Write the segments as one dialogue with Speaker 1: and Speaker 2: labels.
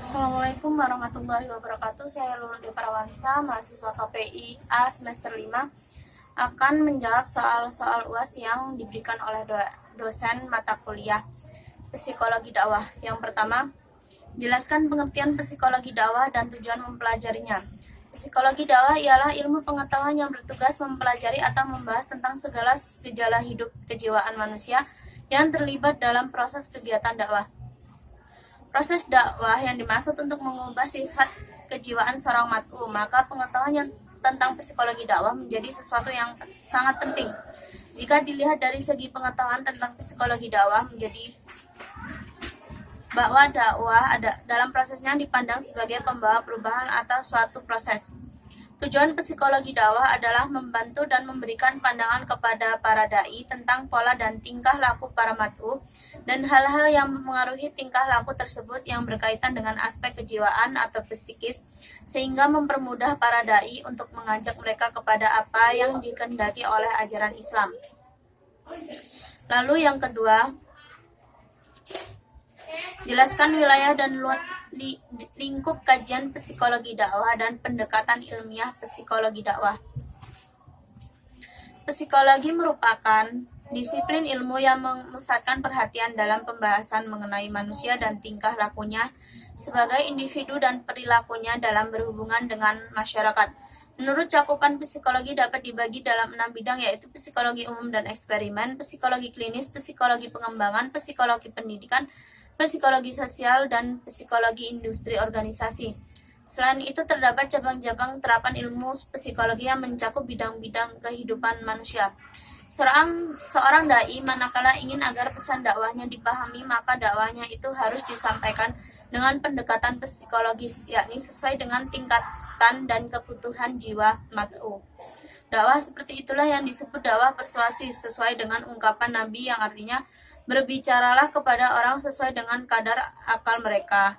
Speaker 1: Assalamualaikum warahmatullahi wabarakatuh. Saya Lulu Deprawansa, mahasiswa KPI A semester 5, akan menjawab soal-soal UAS yang diberikan oleh dosen mata kuliah Psikologi Dakwah. Yang pertama, jelaskan pengertian psikologi dakwah dan tujuan mempelajarinya. Psikologi dakwah ialah ilmu pengetahuan yang bertugas mempelajari atau membahas tentang segala gejala hidup kejiwaan manusia yang terlibat dalam proses kegiatan dakwah. Proses dakwah yang dimaksud untuk mengubah sifat kejiwaan seorang mat'u, maka pengetahuan tentang psikologi dakwah menjadi sesuatu yang sangat penting. Jika dilihat dari segi pengetahuan tentang psikologi dakwah, menjadi bahwa dakwah dalam prosesnya dipandang sebagai pembawa perubahan atau suatu proses. Tujuan psikologi dakwah adalah membantu dan memberikan pandangan kepada para dai tentang pola dan tingkah laku para mat'u dan hal-hal yang mempengaruhi tingkah laku tersebut yang berkaitan dengan aspek kejiwaan atau psikis, sehingga mempermudah para dai untuk mengajak mereka kepada apa yang dikehendaki oleh ajaran Islam. Lalu yang kedua, jelaskan wilayah dan lingkup kajian psikologi dakwah dan pendekatan ilmiah psikologi dakwah. Psikologi merupakan disiplin ilmu yang memusatkan perhatian dalam pembahasan mengenai manusia dan tingkah lakunya sebagai individu dan perilakunya dalam berhubungan dengan masyarakat. Menurut cakupan psikologi dapat dibagi dalam 6 bidang, yaitu psikologi umum dan eksperimen, psikologi klinis, psikologi pengembangan, psikologi pendidikan, psikologi sosial, dan psikologi industri organisasi. Selain itu, terdapat cabang-cabang terapan ilmu psikologi yang mencakup bidang-bidang kehidupan manusia. Seorang dai manakala ingin agar pesan dakwahnya dipahami, maka dakwahnya itu harus disampaikan dengan pendekatan psikologis, yakni sesuai dengan tingkatan dan kebutuhan jiwa mat'u. Dakwah seperti itulah yang disebut dakwah persuasi, sesuai dengan ungkapan Nabi yang artinya berbicaralah kepada orang sesuai dengan kadar akal mereka.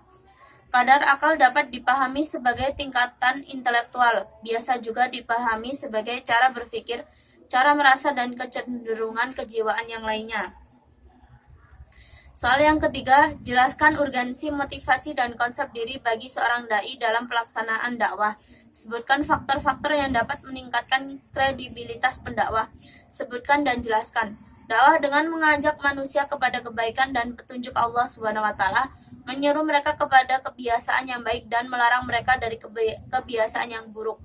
Speaker 1: Kadar akal dapat dipahami sebagai tingkatan intelektual, biasa juga dipahami sebagai cara berpikir, cara merasa, dan kecenderungan kejiwaan yang lainnya. Soal yang ketiga, jelaskan urgensi, motivasi, dan konsep diri bagi seorang dai dalam pelaksanaan dakwah. Sebutkan faktor-faktor yang dapat meningkatkan kredibilitas pendakwah. Sebutkan dan jelaskan. Dakwah dengan mengajak manusia kepada kebaikan dan petunjuk Allah SWT, menyeru mereka kepada kebiasaan yang baik dan melarang mereka dari kebiasaan yang buruk,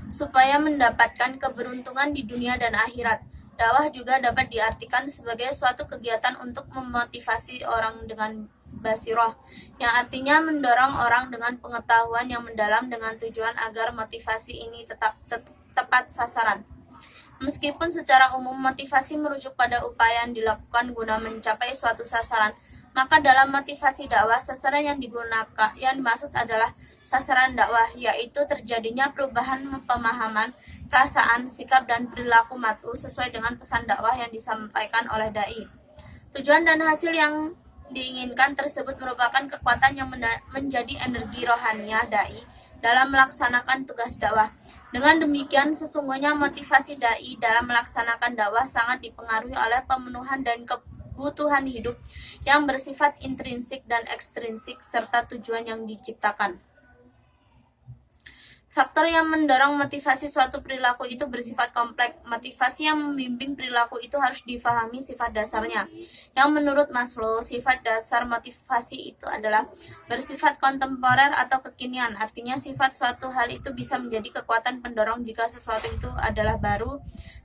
Speaker 1: supaya mendapatkan keberuntungan di dunia dan akhirat. Dakwah juga dapat diartikan sebagai suatu kegiatan untuk memotivasi orang dengan basiroh, yang artinya mendorong orang dengan pengetahuan yang mendalam dengan tujuan agar motivasi ini tepat sasaran. Meskipun secara umum motivasi merujuk pada upaya yang dilakukan guna mencapai suatu sasaran, maka dalam motivasi dakwah, sasaran yang dimaksud adalah sasaran dakwah, yaitu terjadinya perubahan pemahaman, perasaan, sikap, dan perilaku mat'u sesuai dengan pesan dakwah yang disampaikan oleh dai. Tujuan dan hasil yang diinginkan tersebut merupakan kekuatan yang menjadi energi rohaniah dai dalam melaksanakan tugas dakwah. Dengan demikian, sesungguhnya motivasi dai dalam melaksanakan dakwah sangat dipengaruhi oleh pemenuhan dan kebutuhan hidup yang bersifat intrinsik dan ekstrinsik serta tujuan yang diciptakan. Faktor yang mendorong motivasi suatu perilaku itu bersifat kompleks. Motivasi yang membimbing perilaku itu harus difahami sifat dasarnya. Yang menurut Maslow, sifat dasar motivasi itu adalah bersifat kontemporer atau kekinian. Artinya sifat suatu hal itu bisa menjadi kekuatan pendorong jika sesuatu itu adalah baru,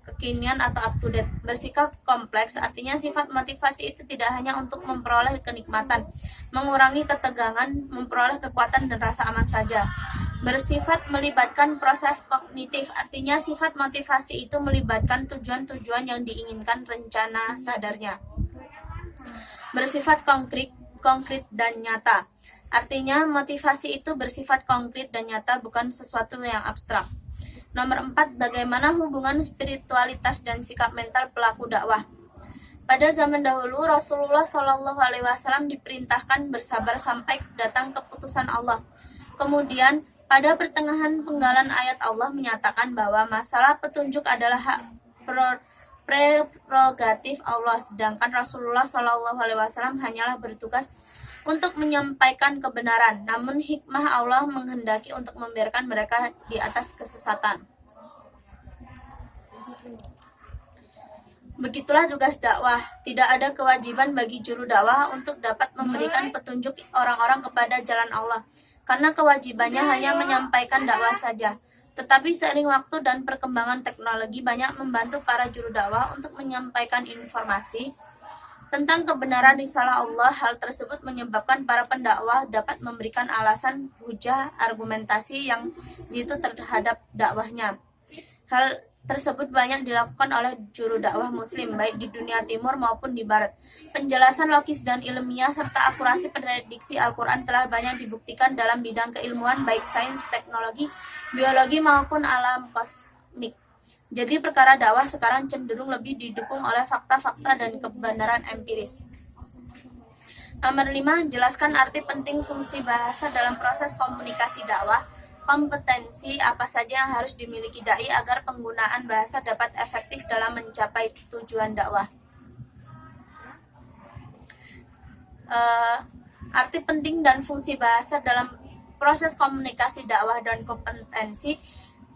Speaker 1: kekinian, atau up to date. Bersikap kompleks artinya sifat motivasi itu tidak hanya untuk memperoleh kenikmatan, mengurangi ketegangan, memperoleh kekuatan dan rasa aman saja. Bersifat melibatkan proses kognitif, artinya sifat motivasi itu melibatkan tujuan-tujuan yang diinginkan rencana sadarnya. Bersifat konkret dan nyata, artinya motivasi itu bersifat konkret dan nyata, bukan sesuatu yang abstrak. Nomor 4, bagaimana hubungan spiritualitas dan sikap mental pelaku dakwah. Pada zaman dahulu, Rasulullah SAW diperintahkan bersabar sampai datang keputusan Allah. Kemudian, pada pertengahan penggalan ayat Allah menyatakan bahwa masalah petunjuk adalah hak prerogatif Allah, sedangkan Rasulullah SAW hanyalah bertugas untuk menyampaikan kebenaran, namun hikmah Allah menghendaki untuk membiarkan mereka di atas kesesatan. Begitulah tugas dakwah. Tidak ada kewajiban bagi juru dakwah untuk dapat memberikan petunjuk orang-orang kepada jalan Allah, karena kewajibannya hanya menyampaikan dakwah saja. Tetapi seiring waktu dan perkembangan teknologi banyak membantu para juru dakwah untuk menyampaikan informasi tentang kebenaran risalah Allah. Hal tersebut menyebabkan para pendakwah dapat memberikan alasan, hujah, argumentasi yang jitu terhadap dakwahnya. Hal tersebut banyak dilakukan oleh juru dakwah muslim, baik di dunia timur maupun di barat. Penjelasan logis dan ilmiah serta akurasi prediksi Al-Quran telah banyak dibuktikan dalam bidang keilmuan, baik sains, teknologi, biologi maupun alam kosmik. Jadi perkara dakwah sekarang cenderung lebih didukung oleh fakta-fakta dan kebenaran empiris. Nomor 5, jelaskan arti penting fungsi bahasa dalam proses komunikasi dakwah. Kompetensi apa saja yang harus dimiliki dai agar penggunaan bahasa dapat efektif dalam mencapai tujuan dakwah. Arti penting dan fungsi bahasa dalam proses komunikasi dakwah dan kompetensi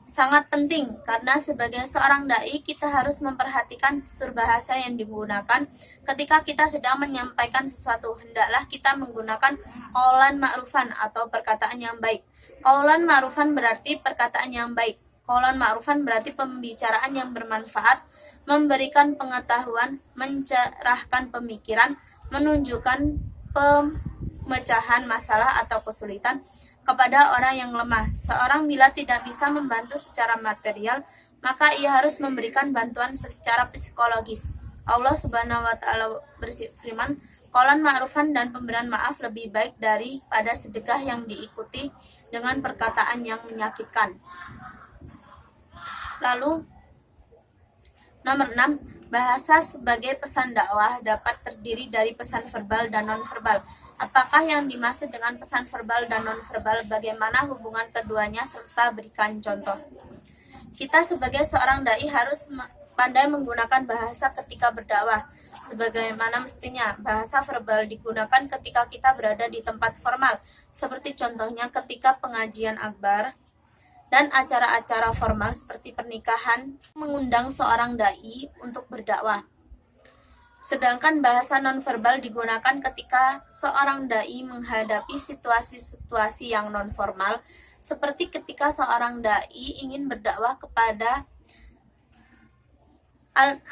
Speaker 1: sangat penting, karena sebagai seorang dai kita harus memperhatikan tutur bahasa yang digunakan ketika kita sedang menyampaikan sesuatu. Hendaklah kita menggunakan qaulan ma'rufan atau perkataan yang baik. Qaulan ma'rufan berarti perkataan yang baik. Qaulan ma'rufan berarti pembicaraan yang bermanfaat, memberikan pengetahuan, mencerahkan pemikiran, menunjukkan pemecahan masalah atau kesulitan kepada orang yang lemah. Seorang bila tidak bisa membantu secara material, maka ia harus memberikan bantuan secara psikologis. Allah Subhanahu wa taala berfirman, qaulan ma'rufan dan pemberian maaf lebih baik daripada sedekah yang diikuti dengan perkataan yang menyakitkan. Lalu nomor 6, bahasa sebagai pesan dakwah dapat terdiri dari pesan verbal dan non-verbal. Apakah yang dimaksud dengan pesan verbal dan non-verbal? Bagaimana hubungan keduanya? Serta berikan contoh. Kita sebagai seorang dai harus pandai menggunakan bahasa ketika berdakwah. Sebagaimana mestinya, bahasa verbal digunakan ketika kita berada di tempat formal, seperti contohnya ketika pengajian akbar dan acara-acara formal seperti pernikahan, mengundang seorang dai untuk berdakwah. Sedangkan bahasa nonverbal digunakan ketika seorang dai menghadapi situasi-situasi yang nonformal, seperti ketika seorang dai ingin berdakwah kepada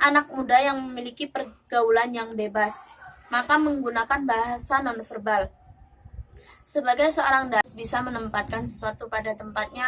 Speaker 1: anak muda yang memiliki pergaulan yang bebas, maka menggunakan bahasa nonverbal. Sebagai seorang dai bisa menempatkan sesuatu pada tempatnya